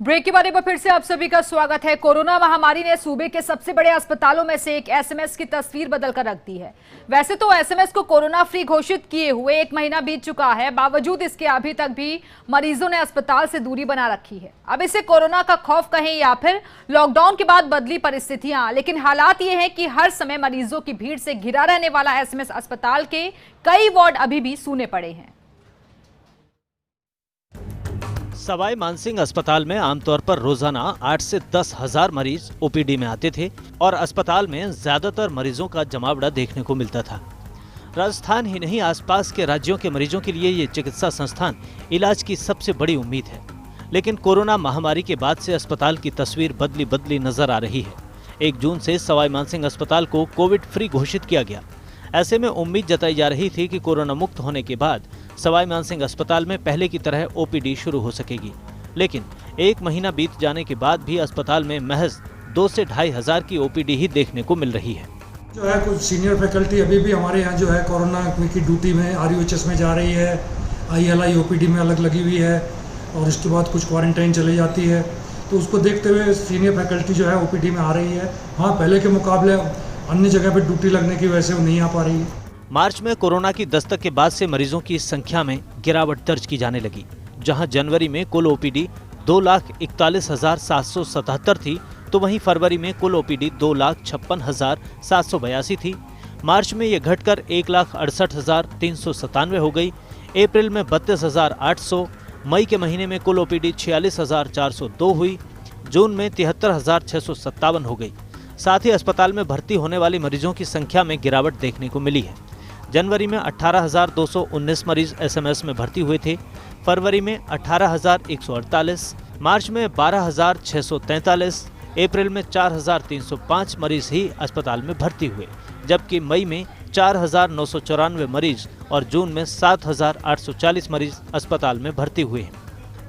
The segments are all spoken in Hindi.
ब्रेक के बाद एक बार फिर से आप सभी का स्वागत है। कोरोना महामारी ने सूबे के सबसे बड़े अस्पतालों में से एक एसएमएस की तस्वीर बदलकर रख दी है। वैसे तो एसएमएस को कोरोना फ्री घोषित किए हुए 1 महीना बीत चुका है, बावजूद इसके अभी तक भी मरीजों ने अस्पताल से दूरी बना रखी है। अब इसे कोरोना का खौफ कहें या फिर लॉकडाउन के बाद बदली परिस्थितियां, लेकिन हालात ये है कि हर समय मरीजों की भीड़ से घिरा रहने वाला एसएमएस अस्पताल के कई वार्ड अभी भी सूने पड़े हैं। सवाई मानसिंह अस्पताल में आमतौर पर रोजाना 8 से 10 हजार मरीज ओपीडी में आते थे और अस्पताल में ज्यादातर मरीजों का जमावड़ा देखने को मिलता था। राजस्थान ही नहीं, आसपास के राज्यों के मरीजों के लिए ये चिकित्सा संस्थान इलाज की सबसे बड़ी उम्मीद है। लेकिन कोरोना महामारी के बाद से अस्पताल की तस्वीर बदली नजर आ रही है। 1 जून से सवाई मानसिंह अस्पताल को कोविड फ्री घोषित किया गया। ऐसे में उम्मीद जताई जा रही थी कि कोरोना मुक्त होने के बाद सवाई मानसिंह अस्पताल में पहले की तरह ओपीडी शुरू हो सकेगी। लेकिन 1 महीना बीत जाने के बाद भी अस्पताल में महज 2 से 2.5 हजार की ओपीडी ही देखने को मिल रही है। जो है कुछ सीनियर फैकल्टी अभी भी हमारे यहाँ जो है कोरोना की ड्यूटी में RUHS में जा रही है, ILI ओपीडी में अलग लगी हुई है और इसके बाद कुछ क्वारंटाइन चली जाती है। तो उसको देखते हुए सीनियर फैकल्टी जो है ओपीडी में आ रही है। हाँ, पहले के मुकाबले अन्य जगह पे ड्यूटी लगने की वजह से वो नहीं आ पा रही है। मार्च में कोरोना की दस्तक के बाद से मरीजों की संख्या में गिरावट दर्ज की जाने लगी। जहां जनवरी में कुल ओपीडी 2,41,777 थी, तो वहीं फरवरी में कुल ओपीडी 2,56,782 थी। मार्च में ये घटकर 1,68,397 हो गई। अप्रैल में 32,800, मई के महीने में कुल ओपीडी 46,402 हुई। जून में 73,657 हो गई। साथ ही अस्पताल में भर्ती होने वाली मरीजों की संख्या में गिरावट देखने को मिली है। जनवरी में 18,219 मरीज एसएमएस में भर्ती हुए थे, फरवरी में 18,148, मार्च में 12,643, अप्रैल में 4,305 मरीज ही अस्पताल में भर्ती हुए, जबकि मई में 4,994 मरीज और जून में 7,840 मरीज अस्पताल में भर्ती हुए हैं।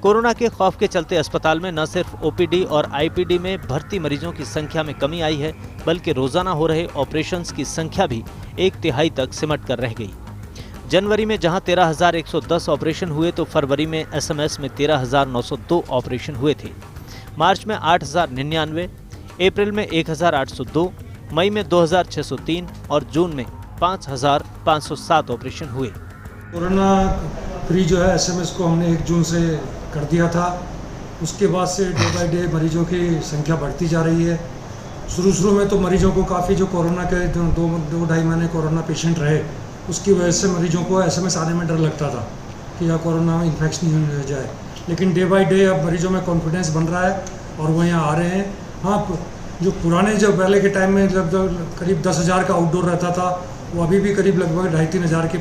कोरोना के खौफ के चलते अस्पताल में न सिर्फ ओपीडी और आईपीडी में भर्ती मरीजों की संख्या में कमी आई है, बल्कि रोजाना हो रहे ऑपरेशंस की संख्या भी 1/3 तक सिमट कर रह गई। जनवरी में जहां 13,110 ऑपरेशन हुए, तो फरवरी में एसएमएस में 13,902 ऑपरेशन हुए थे। मार्च में 8,099, अप्रैल में 1,802, मई में 2,603 और जून में 5,507 ऑपरेशन हुए। कोरोना फ्री जो है एसएमएस को हमने 1 जून से कर दिया था। उसके बाद से डे बाय डे मरीजों की संख्या बढ़ती जा रही है। शुरू में तो मरीजों को काफ़ी जो कोरोना के 2-2.5 महीने कोरोना पेशेंट रहे, उसकी वजह से मरीजों को एसएमएस आने में डर लगता था कि या कोरोना इन्फेक्शन नहीं हो जाए। लेकिन डे बाय डे अब मरीजों में कॉन्फिडेंस बन रहा है और वो यहाँ आ रहे हैं। हाँ, जो पुराने जो पहले के टाइम में लगभग करीब 10,000 का आउटडोर रहता था, वो अभी भी करीब लगभग 2,500-3 हज़ार के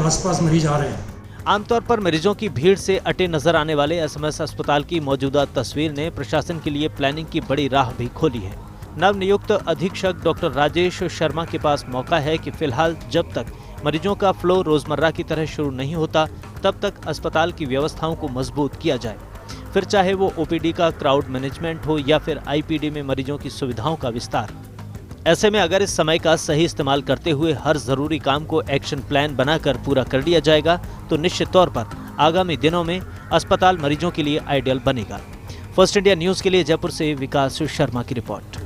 आसपास मरीज आ रहे हैं। आमतौर पर मरीजों की भीड़ से अटे नजर आने वाले एसएमएस अस्पताल की मौजूदा तस्वीर ने प्रशासन के लिए प्लानिंग की बड़ी राह भी खोली है। नवनियुक्त अधीक्षक डॉक्टर राजेश शर्मा के पास मौका है कि फिलहाल जब तक मरीजों का फ्लो रोजमर्रा की तरह शुरू नहीं होता, तब तक अस्पताल की व्यवस्थाओं को मजबूत किया जाए। फिर चाहे वो ओपीडी का क्राउड मैनेजमेंट हो या फिर आईपीडी में मरीजों की सुविधाओं का विस्तार। ऐसे में अगर इस समय का सही इस्तेमाल करते हुए हर जरूरी काम को एक्शन प्लान बनाकर पूरा कर लिया जाएगा, तो निश्चित तौर पर आगामी दिनों में अस्पताल मरीजों के लिए आइडियल बनेगा। फर्स्ट इंडिया न्यूज के लिए जयपुर से विकास शर्मा की रिपोर्ट।